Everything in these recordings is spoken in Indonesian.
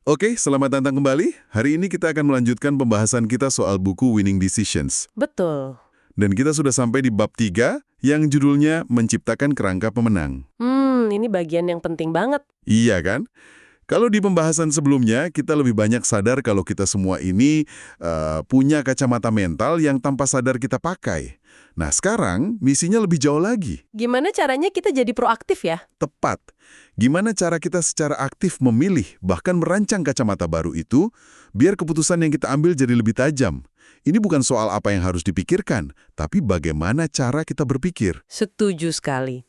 Oke, selamat datang kembali. Hari ini kita akan melanjutkan pembahasan kita soal buku Winning Decisions. Betul. Dan kita sudah sampai di bab 3 yang judulnya Menciptakan Kerangka Pemenang. Ini bagian yang penting banget. Iya kan? Kalau di pembahasan sebelumnya, kita lebih banyak sadar kalau kita semua ini punya kacamata mental yang tanpa sadar kita pakai. Nah, sekarang misinya lebih jauh lagi. Gimana caranya kita jadi proaktif ya? Tepat. Gimana cara kita secara aktif memilih, bahkan merancang kacamata baru itu, biar keputusan yang kita ambil jadi lebih tajam. Ini bukan soal apa yang harus dipikirkan, tapi bagaimana cara kita berpikir. Setuju sekali.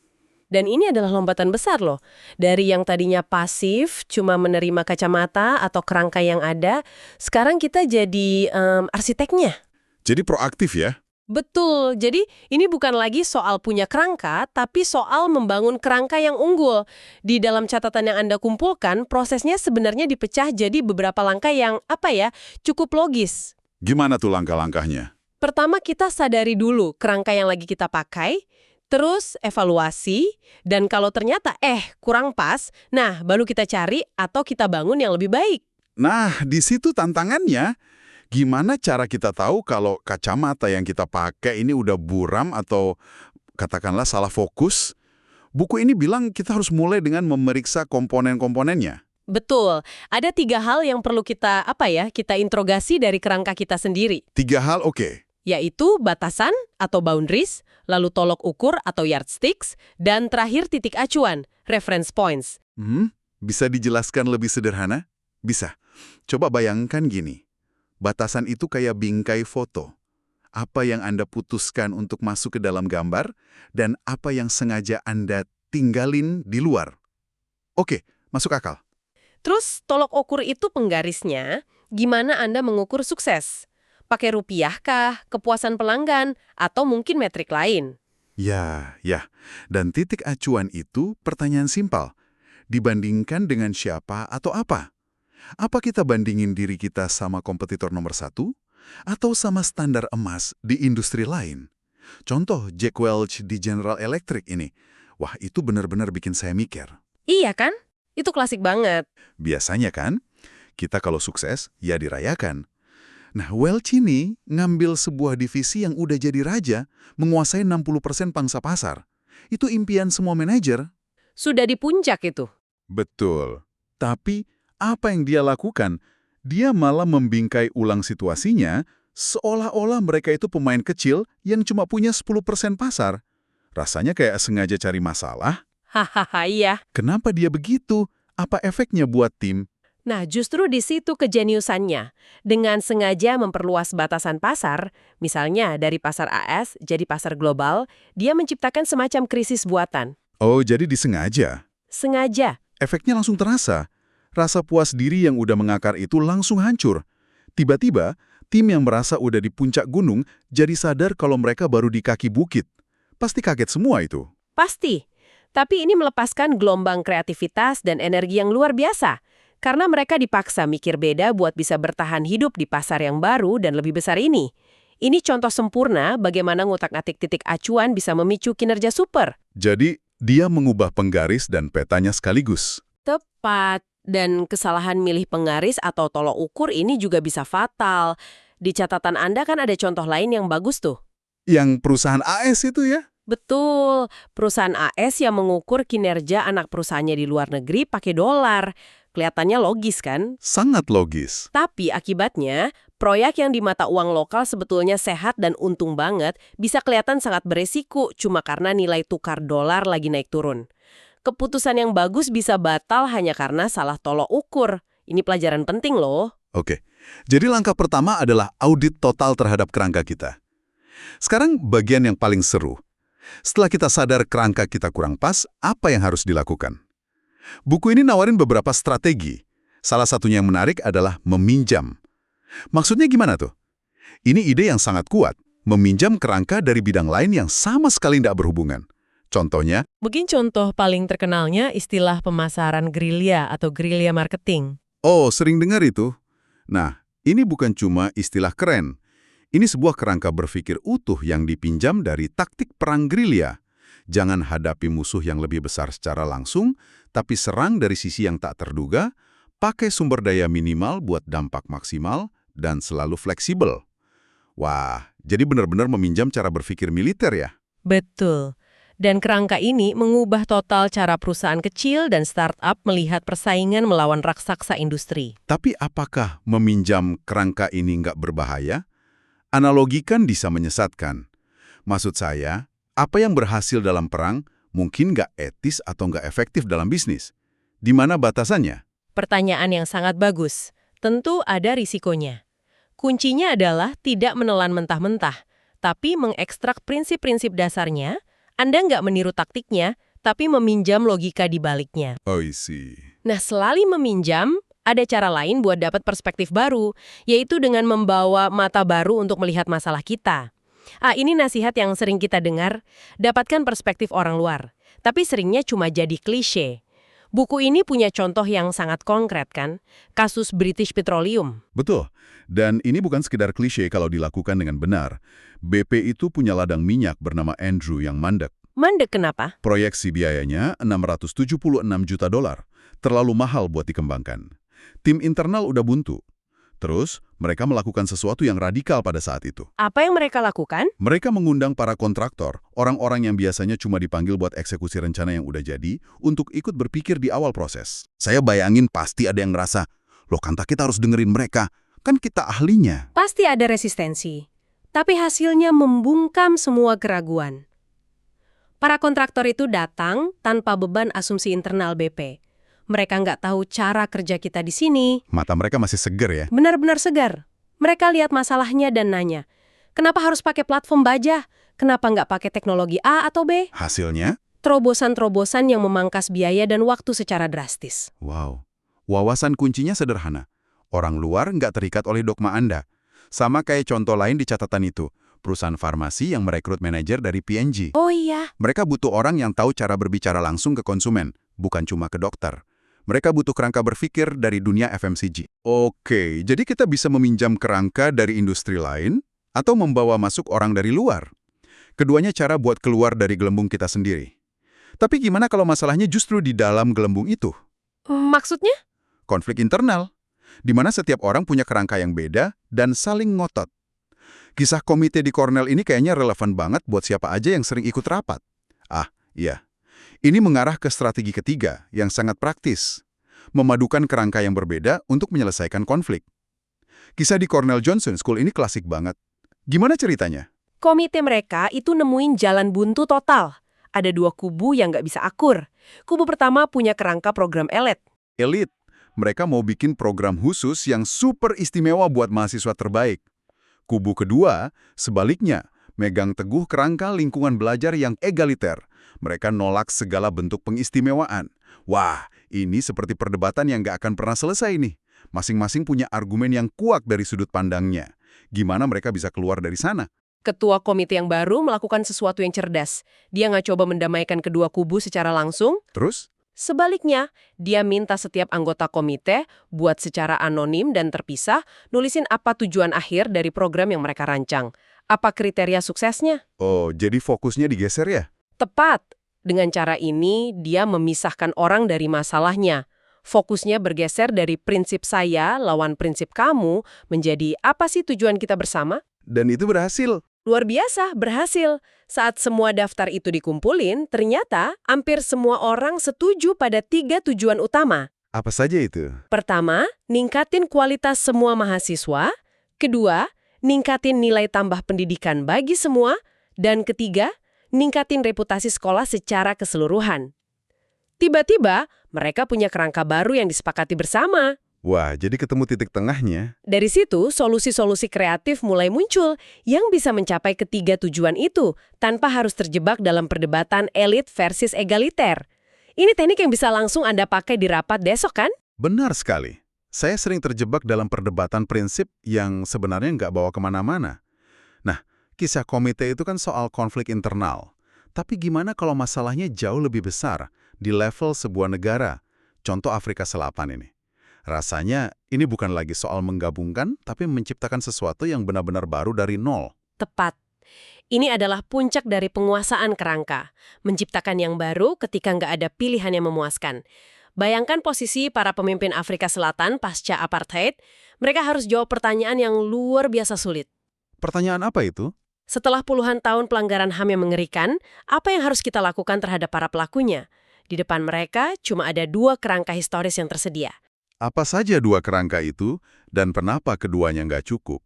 Dan ini adalah lompatan besar loh. Dari yang tadinya pasif, cuma menerima kacamata atau kerangka yang ada, sekarang kita jadi arsiteknya. Jadi proaktif ya. Betul, jadi ini bukan lagi soal punya kerangka, tapi soal membangun kerangka yang unggul. Di dalam catatan yang Anda kumpulkan, prosesnya sebenarnya dipecah jadi beberapa langkah yang, cukup logis. Gimana tuh langkah-langkahnya? Pertama, kita sadari dulu kerangka yang lagi kita pakai, terus evaluasi, dan kalau ternyata, kurang pas, nah baru kita cari atau kita bangun yang lebih baik. Nah, di situ tantangannya. Gimana cara kita tahu kalau kacamata yang kita pakai ini udah buram atau katakanlah salah fokus? Buku ini bilang kita harus mulai dengan memeriksa komponen-komponennya. Betul, ada 3 hal yang perlu kita, kita interogasi dari kerangka kita sendiri. 3 hal oke. Yaitu batasan atau boundaries, lalu tolok ukur atau yardsticks, dan terakhir titik acuan, reference points. Bisa dijelaskan lebih sederhana? Bisa. Coba bayangkan gini. Batasan itu kayak bingkai foto. Apa yang Anda putuskan untuk masuk ke dalam gambar, dan apa yang sengaja Anda tinggalin di luar. Oke, masuk akal. Terus tolok ukur itu penggarisnya, gimana Anda mengukur sukses? Pakai rupiah kah, kepuasan pelanggan, atau mungkin metrik lain? Ya. Dan titik acuan itu pertanyaan simpel. Dibandingkan dengan siapa atau apa? Apa kita bandingin diri kita sama kompetitor nomor 1? Atau sama standar emas di industri lain? Contoh Jack Welch di General Electric ini. Wah, itu benar-benar bikin saya mikir. Iya kan? Itu klasik banget. Biasanya kan, kita kalau sukses, ya dirayakan. Nah, Welch ini ngambil sebuah divisi yang udah jadi raja, menguasai 60% pangsa pasar. Itu impian semua manajer. Sudah di puncak itu. Betul. Tapi apa yang dia lakukan? Dia malah membingkai ulang situasinya seolah-olah mereka itu pemain kecil yang cuma punya 10% pasar. Rasanya kayak sengaja cari masalah. Hahaha, iya. Kenapa dia begitu? Apa efeknya buat tim? Nah, justru di situ kejeniusannya. Dengan sengaja memperluas batasan pasar, misalnya dari pasar AS jadi pasar global, dia menciptakan semacam krisis buatan. Oh, jadi disengaja. Sengaja. Efeknya langsung terasa. Rasa puas diri yang udah mengakar itu langsung hancur. Tiba-tiba, tim yang merasa udah di puncak gunung jadi sadar kalau mereka baru di kaki bukit. Pasti kaget semua itu. Pasti. Tapi ini melepaskan gelombang kreativitas dan energi yang luar biasa. Karena mereka dipaksa mikir beda buat bisa bertahan hidup di pasar yang baru dan lebih besar ini. Ini contoh sempurna bagaimana ngutak-ngatik titik acuan bisa memicu kinerja super. Jadi, dia mengubah penggaris dan petanya sekaligus. Tepat. Dan kesalahan milih penggaris atau tolok ukur ini juga bisa fatal. Di catatan Anda kan ada contoh lain yang bagus tuh. Yang perusahaan AS itu ya? Betul. Perusahaan AS yang mengukur kinerja anak perusahaannya di luar negeri pakai dolar. Kelihatannya logis kan? Sangat logis. Tapi akibatnya, proyek yang di mata uang lokal sebetulnya sehat dan untung banget bisa kelihatan sangat beresiko cuma karena nilai tukar dolar lagi naik turun. Keputusan yang bagus bisa batal hanya karena salah tolok ukur. Ini pelajaran penting loh. Oke, jadi langkah pertama adalah audit total terhadap kerangka kita. Sekarang bagian yang paling seru. Setelah kita sadar kerangka kita kurang pas, apa yang harus dilakukan? Buku ini nawarin beberapa strategi. Salah satunya yang menarik adalah meminjam. Maksudnya gimana tuh? Ini ide yang sangat kuat, meminjam kerangka dari bidang lain yang sama sekali tidak berhubungan. Contohnya, Mungkin contoh paling terkenalnya istilah pemasaran gerilya atau gerilya marketing. oh sering dengar itu. Nah, ini bukan cuma istilah keren. Ini sebuah kerangka berpikir utuh yang dipinjam dari taktik perang gerilya. Jangan hadapi musuh yang lebih besar secara langsung, tapi serang dari sisi yang tak terduga, pakai sumber daya minimal buat dampak maksimal, dan selalu fleksibel. Wah, jadi benar-benar meminjam cara berpikir militer ya? Betul. Dan kerangka ini mengubah total cara perusahaan kecil dan startup melihat persaingan melawan raksasa industri. Tapi apakah meminjam kerangka ini nggak berbahaya? Analogi kan bisa menyesatkan. Maksud saya, apa yang berhasil dalam perang mungkin nggak etis atau nggak efektif dalam bisnis. Di mana batasannya? Pertanyaan yang sangat bagus. Tentu ada risikonya. Kuncinya adalah tidak menelan mentah-mentah, tapi mengekstrak prinsip-prinsip dasarnya. Anda nggak meniru taktiknya, tapi meminjam logika di baliknya. Oh, I see. Nah, selain meminjam, ada cara lain buat dapat perspektif baru, yaitu dengan membawa mata baru untuk melihat masalah kita. Ini nasihat yang sering kita dengar, dapatkan perspektif orang luar. Tapi seringnya cuma jadi klise. Buku ini punya contoh yang sangat konkret kan? Kasus British Petroleum. Betul. Dan ini bukan sekedar klise kalau dilakukan dengan benar. BP itu punya ladang minyak bernama Andrew yang mandek. Mandek kenapa? Proyeksi biayanya $676 juta. Terlalu mahal buat dikembangkan. Tim internal udah buntu. Terus, mereka melakukan sesuatu yang radikal pada saat itu. Apa yang mereka lakukan? Mereka mengundang para kontraktor, orang-orang yang biasanya cuma dipanggil buat eksekusi rencana yang udah jadi, untuk ikut berpikir di awal proses. Saya bayangin pasti ada yang ngerasa, loh kan kita harus dengerin mereka, kan kita ahlinya. Pasti ada resistensi. Tapi hasilnya membungkam semua keraguan. Para kontraktor itu datang tanpa beban asumsi internal BP. Mereka nggak tahu cara kerja kita di sini. Mata mereka masih seger ya. Benar-benar segar. Mereka lihat masalahnya dan nanya, kenapa harus pakai platform baja? Kenapa nggak pakai teknologi A atau B? Hasilnya? Terobosan-terobosan yang memangkas biaya dan waktu secara drastis. Wow. Wawasan kuncinya sederhana. Orang luar nggak terikat oleh dogma Anda. Sama kayak contoh lain di catatan itu. Perusahaan farmasi yang merekrut manajer dari P&G. Oh iya. Mereka butuh orang yang tahu cara berbicara langsung ke konsumen, bukan cuma ke dokter. Mereka butuh kerangka berpikir dari dunia FMCG. Oke, jadi kita bisa meminjam kerangka dari industri lain atau membawa masuk orang dari luar. Keduanya cara buat keluar dari gelembung kita sendiri. Tapi gimana kalau masalahnya justru di dalam gelembung itu? Maksudnya? Konflik internal, di mana setiap orang punya kerangka yang beda dan saling ngotot. Kisah komite di Cornell ini kayaknya relevan banget buat siapa aja yang sering ikut rapat. Iya. Ini mengarah ke strategi ketiga yang sangat praktis. Memadukan kerangka yang berbeda untuk menyelesaikan konflik. Kisah di Cornell Johnson School ini klasik banget. Gimana ceritanya? Komite mereka itu nemuin jalan buntu total. Ada dua kubu yang nggak bisa akur. Kubu pertama punya kerangka program elit. Elit. Mereka mau bikin program khusus yang super istimewa buat mahasiswa terbaik. Kubu kedua, sebaliknya, megang teguh kerangka lingkungan belajar yang egaliter. Mereka nolak segala bentuk pengistimewaan. Wah, ini seperti perdebatan yang nggak akan pernah selesai nih. Masing-masing punya argumen yang kuat dari sudut pandangnya. Gimana mereka bisa keluar dari sana? Ketua komite yang baru melakukan sesuatu yang cerdas. Dia nggak coba mendamaikan kedua kubu secara langsung. Terus? Sebaliknya, dia minta setiap anggota komite buat secara anonim dan terpisah nulisin apa tujuan akhir dari program yang mereka rancang. Apa kriteria suksesnya? Oh, jadi fokusnya digeser ya? Tepat. Dengan cara ini, dia memisahkan orang dari masalahnya. Fokusnya bergeser dari prinsip saya lawan prinsip kamu menjadi apa sih tujuan kita bersama? Dan itu berhasil. Luar biasa, berhasil. Saat semua daftar itu dikumpulin, ternyata hampir semua orang setuju pada 3 tujuan utama. Apa saja itu? Pertama, ningkatin kualitas semua mahasiswa. Kedua, ningkatin nilai tambah pendidikan bagi semua. Dan ketiga, ningkatin reputasi sekolah secara keseluruhan. Tiba-tiba, mereka punya kerangka baru yang disepakati bersama. Wah, jadi ketemu titik tengahnya. Dari situ, solusi-solusi kreatif mulai muncul yang bisa mencapai ketiga tujuan itu tanpa harus terjebak dalam perdebatan elit versus egaliter. Ini teknik yang bisa langsung Anda pakai di rapat besok, kan? Benar sekali. Saya sering terjebak dalam perdebatan prinsip yang sebenarnya nggak bawa kemana-mana. Nah, kisah komite itu kan soal konflik internal. Tapi gimana kalau masalahnya jauh lebih besar di level sebuah negara? Contoh Afrika Selatan ini. Rasanya ini bukan lagi soal menggabungkan, tapi menciptakan sesuatu yang benar-benar baru dari nol. Tepat. Ini adalah puncak dari penguasaan kerangka. Menciptakan yang baru ketika nggak ada pilihan yang memuaskan. Bayangkan posisi para pemimpin Afrika Selatan pasca apartheid, mereka harus jawab pertanyaan yang luar biasa sulit. Pertanyaan apa itu? Setelah puluhan tahun pelanggaran HAM yang mengerikan, apa yang harus kita lakukan terhadap para pelakunya? Di depan mereka cuma ada 2 kerangka historis yang tersedia. Apa saja 2 kerangka itu, dan kenapa keduanya nggak cukup?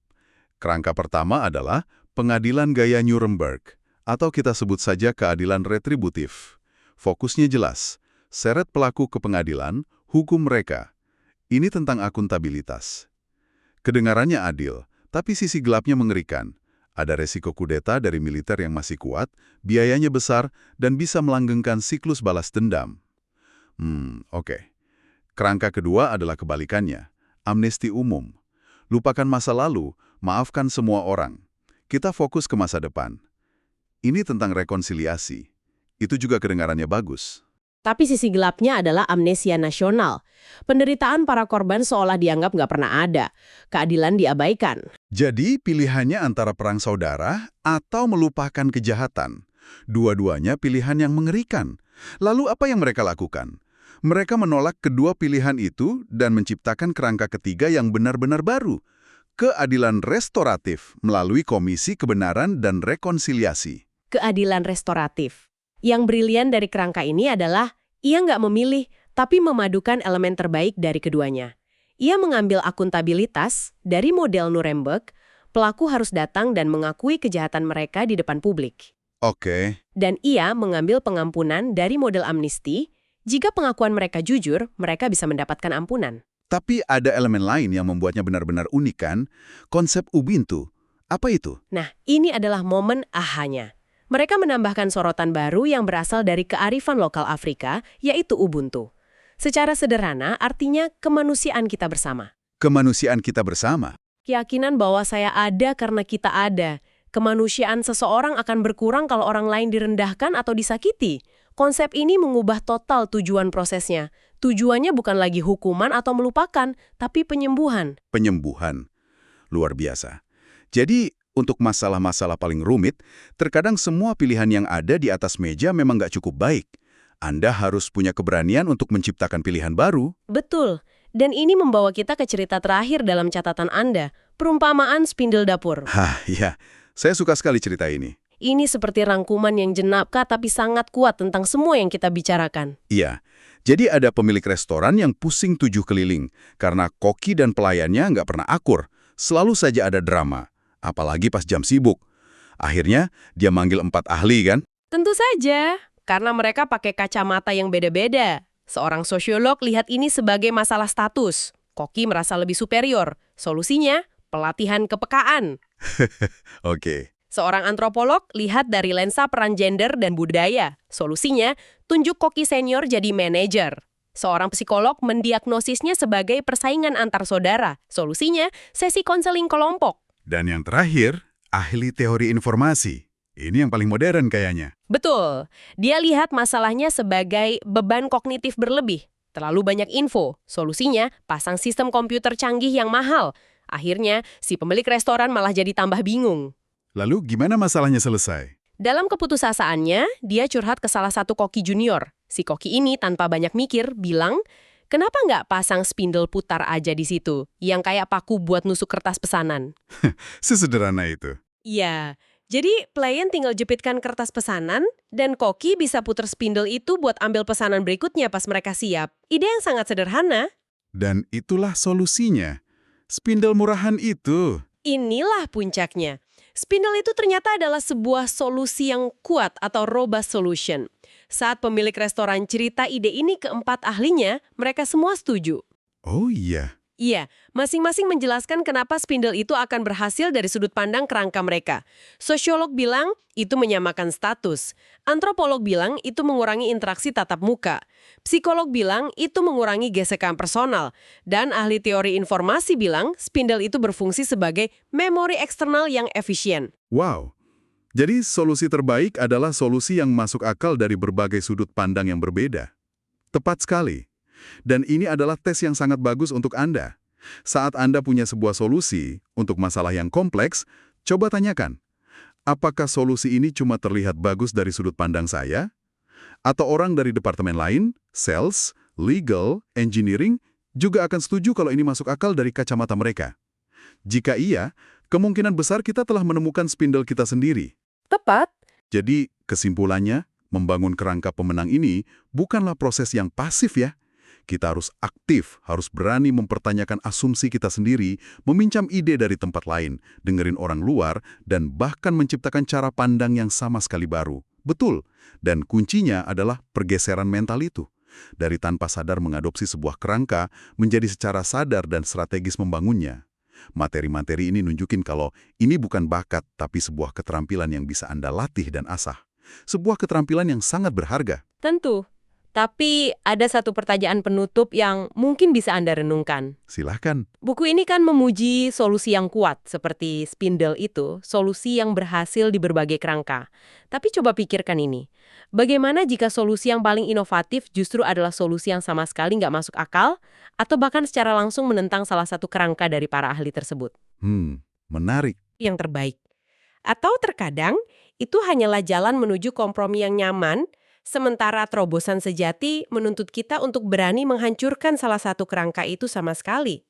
Kerangka pertama adalah pengadilan gaya Nuremberg, atau kita sebut saja keadilan retributif. Fokusnya jelas, seret pelaku ke pengadilan, hukum mereka. Ini tentang akuntabilitas. Kedengarannya adil, tapi sisi gelapnya mengerikan. Ada resiko kudeta dari militer yang masih kuat, biayanya besar, dan bisa melanggengkan siklus balas dendam. Oke. Kerangka kedua adalah kebalikannya, amnesti umum. Lupakan masa lalu, maafkan semua orang. Kita fokus ke masa depan. Ini tentang rekonsiliasi. Itu juga kedengarannya bagus. Tapi sisi gelapnya adalah amnesia nasional. Penderitaan para korban seolah dianggap nggak pernah ada. Keadilan diabaikan. Jadi pilihannya antara perang saudara atau melupakan kejahatan. Dua-duanya pilihan yang mengerikan. Lalu apa yang mereka lakukan? Mereka menolak kedua pilihan itu dan menciptakan kerangka ketiga yang benar-benar baru. Keadilan restoratif melalui Komisi Kebenaran dan Rekonsiliasi. Keadilan restoratif. Yang brilian dari kerangka ini adalah ia nggak memilih, tapi memadukan elemen terbaik dari keduanya. Ia mengambil akuntabilitas dari model Nuremberg, pelaku harus datang dan mengakui kejahatan mereka di depan publik. Oke. Dan ia mengambil pengampunan dari model amnesti, jika pengakuan mereka jujur, mereka bisa mendapatkan ampunan. Tapi ada elemen lain yang membuatnya benar-benar unik kan? Konsep Ubuntu. Apa itu? Nah, ini adalah momen ahanya. Mereka menambahkan sorotan baru yang berasal dari kearifan lokal Afrika, yaitu Ubuntu. Secara sederhana, artinya kemanusiaan kita bersama. Kemanusiaan kita bersama. Keyakinan bahwa saya ada karena kita ada. Kemanusiaan seseorang akan berkurang kalau orang lain direndahkan atau disakiti. Konsep ini mengubah total tujuan prosesnya. Tujuannya bukan lagi hukuman atau melupakan, tapi penyembuhan. Penyembuhan. Luar biasa. Jadi, untuk masalah-masalah paling rumit, terkadang semua pilihan yang ada di atas meja memang nggak cukup baik. Anda harus punya keberanian untuk menciptakan pilihan baru. Betul. Dan ini membawa kita ke cerita terakhir dalam catatan Anda, perumpamaan spindel dapur. Hah, ya. Saya suka sekali cerita ini. Ini seperti rangkuman yang jenapkah tapi sangat kuat tentang semua yang kita bicarakan. Iya. Jadi ada pemilik restoran yang pusing 7 keliling karena koki dan pelayannya nggak pernah akur. Selalu saja ada drama. Apalagi pas jam sibuk. Akhirnya, dia manggil 4 ahli kan? Tentu saja, karena mereka pakai kacamata yang beda-beda. Seorang sosiolog lihat ini sebagai masalah status. Koki merasa lebih superior. Solusinya, pelatihan kepekaan. Oke. Seorang antropolog lihat dari lensa peran gender dan budaya. Solusinya, tunjuk koki senior jadi manajer. Seorang psikolog mendiagnosisnya sebagai persaingan antar saudara. Solusinya, sesi konseling kelompok. Dan yang terakhir, ahli teori informasi. Ini yang paling modern kayaknya. Betul. Dia lihat masalahnya sebagai beban kognitif berlebih. Terlalu banyak info. Solusinya, pasang sistem komputer canggih yang mahal. Akhirnya, si pemilik restoran malah jadi tambah bingung. Lalu gimana masalahnya selesai? Dalam keputusasaan,nya dia curhat ke salah satu koki junior. Si koki ini tanpa banyak mikir bilang, kenapa nggak pasang spindel putar aja di situ, yang kayak paku buat nusuk kertas pesanan? Sesederhana itu. Iya, jadi pelayan tinggal jepitkan kertas pesanan, dan koki bisa puter spindel itu buat ambil pesanan berikutnya pas mereka siap. Ide yang sangat sederhana. Dan itulah solusinya. Spindel murahan itu. Inilah puncaknya. Spindel itu ternyata adalah sebuah solusi yang kuat atau robust solution. Saat pemilik restoran cerita ide ini ke 4 ahlinya, mereka semua setuju. Oh iya. Iya, masing-masing menjelaskan kenapa spindel itu akan berhasil dari sudut pandang kerangka mereka. Sosiolog bilang itu menyamakan status. Antropolog bilang itu mengurangi interaksi tatap muka. Psikolog bilang itu mengurangi gesekan personal. Dan ahli teori informasi bilang spindel itu berfungsi sebagai memori eksternal yang efisien. Wow. Jadi solusi terbaik adalah solusi yang masuk akal dari berbagai sudut pandang yang berbeda. Tepat sekali. Dan ini adalah tes yang sangat bagus untuk Anda. Saat Anda punya sebuah solusi untuk masalah yang kompleks, coba tanyakan, apakah solusi ini cuma terlihat bagus dari sudut pandang saya? Atau orang dari departemen lain, sales, legal, engineering juga akan setuju kalau ini masuk akal dari kacamata mereka. Jika iya, kemungkinan besar kita telah menemukan spindle kita sendiri. Tepat. Jadi, kesimpulannya, membangun kerangka pemenang ini bukanlah proses yang pasif ya. Kita harus aktif, harus berani mempertanyakan asumsi kita sendiri, meminjam ide dari tempat lain, dengerin orang luar, dan bahkan menciptakan cara pandang yang sama sekali baru. Betul, dan kuncinya adalah pergeseran mental itu. Dari tanpa sadar mengadopsi sebuah kerangka, menjadi secara sadar dan strategis membangunnya. Materi-materi ini nunjukin kalau ini bukan bakat, tapi sebuah keterampilan yang bisa Anda latih dan asah. Sebuah keterampilan yang sangat berharga. Tentu. Tapi ada satu pertanyaan penutup yang mungkin bisa Anda renungkan. Silahkan. Buku ini kan memuji solusi yang kuat, seperti spindle itu, solusi yang berhasil di berbagai kerangka. Tapi coba pikirkan ini. Bagaimana jika solusi yang paling inovatif justru adalah solusi yang sama sekali nggak masuk akal, atau bahkan secara langsung menentang salah satu kerangka dari para ahli tersebut? Menarik. Yang terbaik. Atau terkadang, itu hanyalah jalan menuju kompromi yang nyaman, sementara terobosan sejati menuntut kita untuk berani menghancurkan salah satu kerangka itu sama sekali.